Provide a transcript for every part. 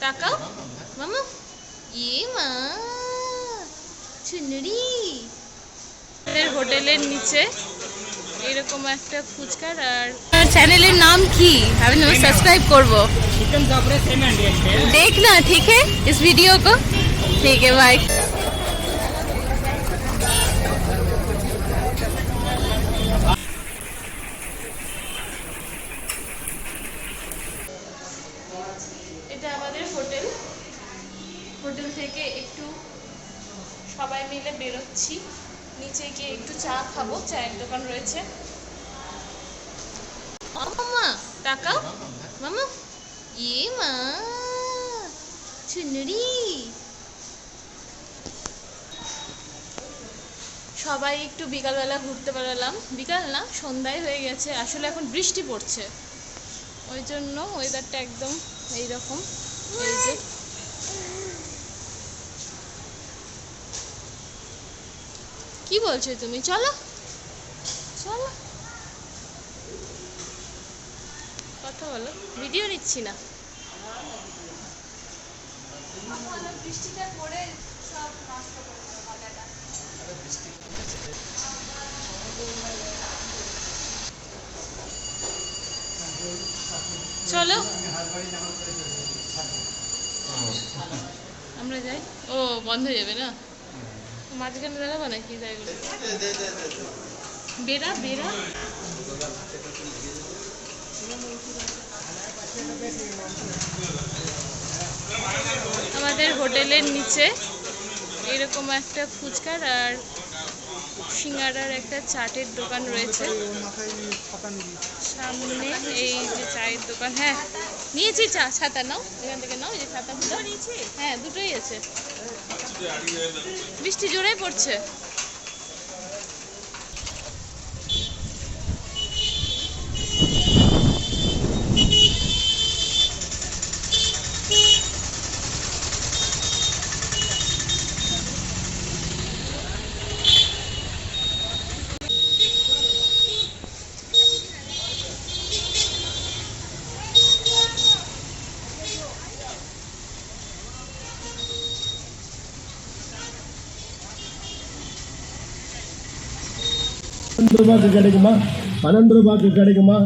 তাকাও মামা, মা চুনরি। হোটেলের নিচে এরকম একটা ফুচকার। আর চ্যানেলের নাম কি? আমি সাবস্ক্রাইব করবো। देख ना, ठीक है इस वीडियो को। ठीक है, बाय। এটা আমাদের হোটেল। হোটেল থেকে একটু সবাই মিলে বেরোচ্ছি, নিচে গিয়ে একটু চা খাবো। চায়ের দোকান রয়েছে। মামা তাকাও মামা, মা চুনরি। সবাই একটু বিকালবেলা ঘুরতে বেরোলাম। বিকাল না, সন্ধ্যায় হয়ে গেছে। আসলে এখন বৃষ্টি পড়ছে, ওই জন্য ওয়েদারটা একদম এইরকম। এই যে কি বলছো তুমি? চলো চলো, কথা বলো, ভিডিও নিচ্ছি না। বৃষ্টিটা পড়ে সব নষ্ট করছে মাথাটা। চলো আমরা যাই। ও বন্ধ হয়ে যাবে না, মাঝখানে দাঁড়াবো নাকি? যাই বলে বেড়া বেড়া। আমাদের হোটেলের নিচে এরকম একটা ফুচকার আর সিঙ্গারার একটা চাটের দোকান রয়েছে। সামনে এই যে চায়ের দোকান। হ্যাঁ নিয়েছি চা। ছাতা নাও, এখান থেকে নাও। এই যে ছাতা ফুটা নিয়েছি। হ্যাঁ দুটোই আছে। বৃষ্টি জোরে পড়ছে। ₹12 கிடைக்குமா? ₹12 கிடைக்குமா?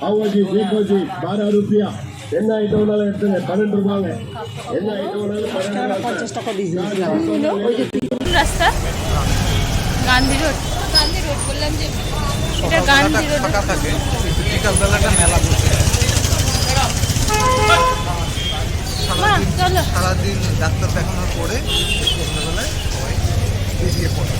பாவாஜி சீக்கோஜி ₹12। என்ன ஐட்டம் வேணாலும் எடுத்துங்க, ₹12। என்ன ஐட்டம் வேணாலும் রাস্তা গান্ধী রোড। গান্ধী রোড বললাম যে এটা গান্ধী রোড। ফাঁকা থাকে, বিকালবেলাটা মেলা বসে। সারাদিন ডাক্তার দেখানোর পরে সন্ধ্যাবেলায় সবাই বেরিয়ে পড়ে।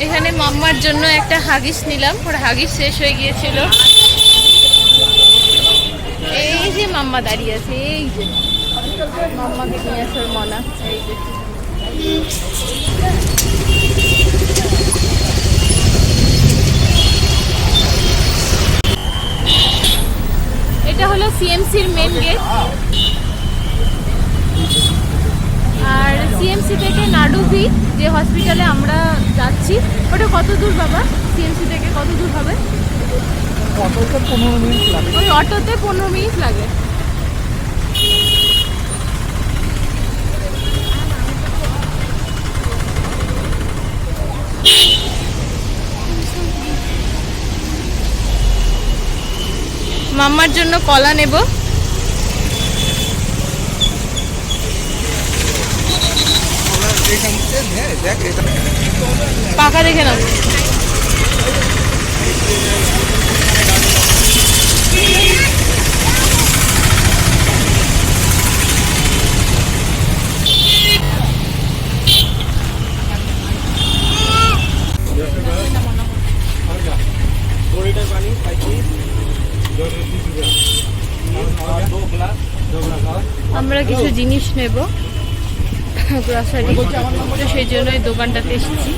এখানে মাম্মার জন্য একটা হাগিস নিলাম। ওর হাগিস শেষ হয়ে গিয়েছিল। এই যে মাম্মা দাঁড়িয়ে আছে, এই যে মাম্মাকে নিয়ে আসার মনা। এই যে এটা হলো সিএমসির মেন গেট। আর সিএমসি থেকে নাডুভি যে হসপিটালে আমরা যাচ্ছি, ওটা কত দূর বাবা? সিএমসি থেকে কত দূর হবে? অটোতে 15 মিনিট লাগে। ওই অটোতে 15 মিনিট লাগে। মাম্মার জন্য কলা নেব। পাকা দেখে নাও। আমরা কিছু জিনিস নেব, গ্রসারি, তো সেই জন্য এই দোকানটাতে এসেছি।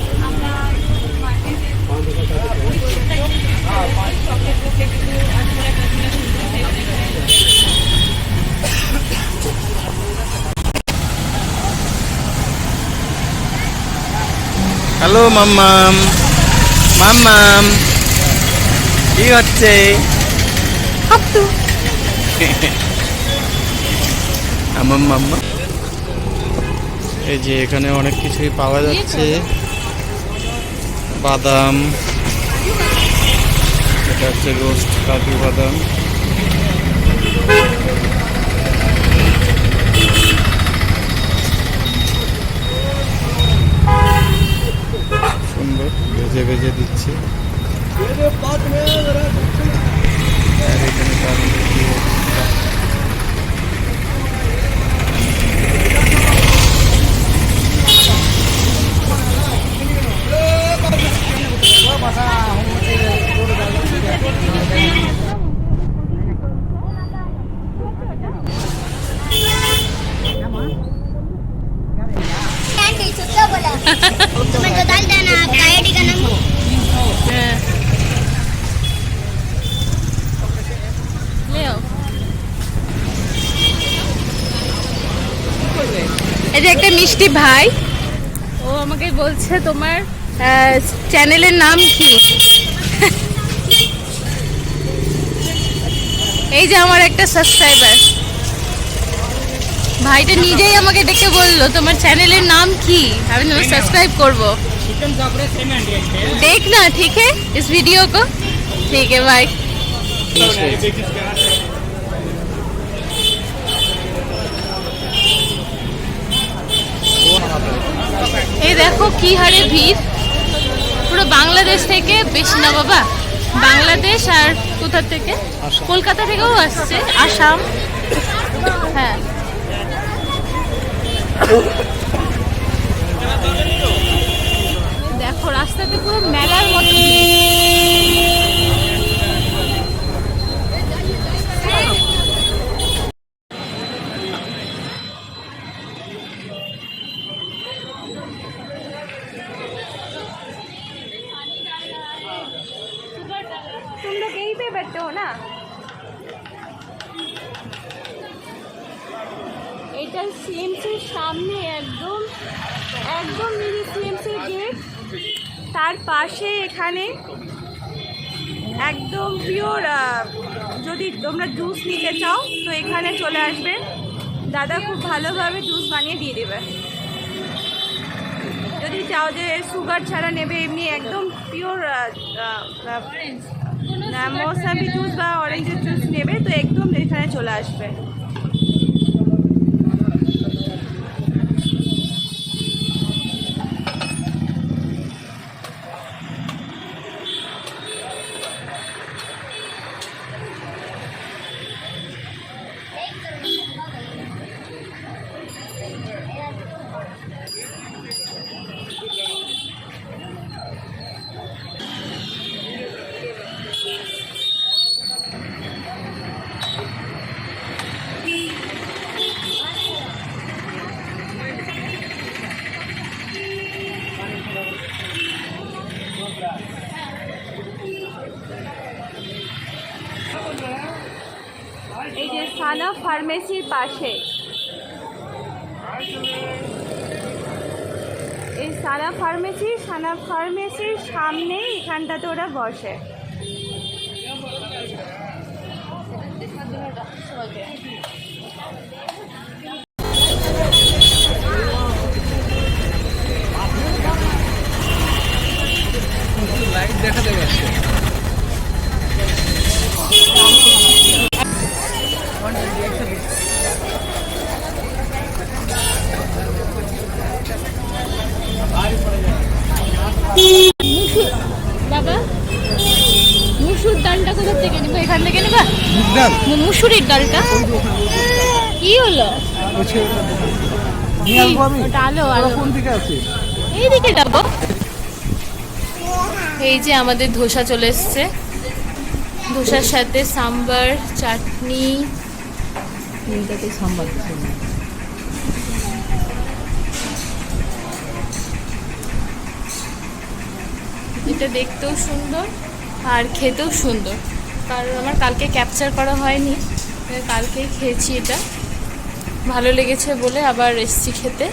হ্যালো মাম্মাম, মাম্মাম কি হচ্ছে? আমার মাম্মা। এই যে এখানে অনেক কিছুই পাওয়া যাচ্ছে, বাদাম, এটা হচ্ছে রোস্ট কাজু বাদাম, সুন্দর ভেজে ভেজে দিচ্ছে। আর এখানে তার तुम्हें तो डाल देना आपका आईडी का नंबर। এই যে একটা মিষ্টি ভাই, ও আমাকে বলছে তোমার চ্যানেলের নাম কি। এই যে আমার একটা সাবস্ক্রাইবার, ভাইটা নিজেই আমাকে ডেকে বললো তোমার চ্যানেলের নাম কি, আমি তোমার सब्सक्राइब করব। देखना ठीक है इस वीडियो को, ठीक है बाय। এই দেখো কি হারে ভিড়, পুরো বাংলাদেশ থেকে বেশি না বাবা, বাংলাদেশ আর কোথা থেকে, কলকাতা থেকেও আসছে, আসাম, হ্যাঁ। দেখো রাস্তাতে পুরো মেলার মতো तुम लोग यहीं पे बैठते हो ना? এটা সিএমসির সামনে একদম একদম মিনি সিএমসির গেট, তার পাশে এখানে একদম পিওর, যদি তোমরা জুস নিতে চাও তো এখানে চলে আসবে, দাদা খুব ভালোভাবে জুস বানিয়ে দিয়ে দেবে। যদি চাও যে সুগার ছাড়া নেবে, এমনি একদম পিওর মৌসাম্বি জুস বা অরেঞ্জের জুস নেবে তো একদম এখানে চলে আসবে। এই যে সানা ফার্মেসির পাশে, এই সানা ফার্মেসির সামনেই এখানটাতে ওরা বসে। লাইট দেখা যাবে। বাবা মুসুর ডালটা কোথা থেকে নিবো, এখান থেকে নিবা? ডাল, মুসুরির ডালটা কি হলো? নিয়ে আসবো আমি। ডালো আলো কোন দিকে আছে? এইদিকে যাবো। এই যে আমাদের ধোসা চলে এসছে, ধোসার সাথে সাম্বার চাটনি, এইটাতে সাম্বার এটা দেখতেও সুন্দর আর খেতেও সুন্দর, কারণ আমার কালকে ক্যাপচার করা হয়নি, কালকেই খেয়েছি এটা, ভালো লেগেছে বলে আবার এসছি খেতে।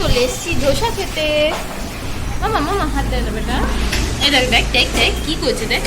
চলে এসছি ধোসা খেতে। মামা মামা হাত দেয় না বেটা, এই দেখ দেখ দেখ দেখ কি করছে দেখ।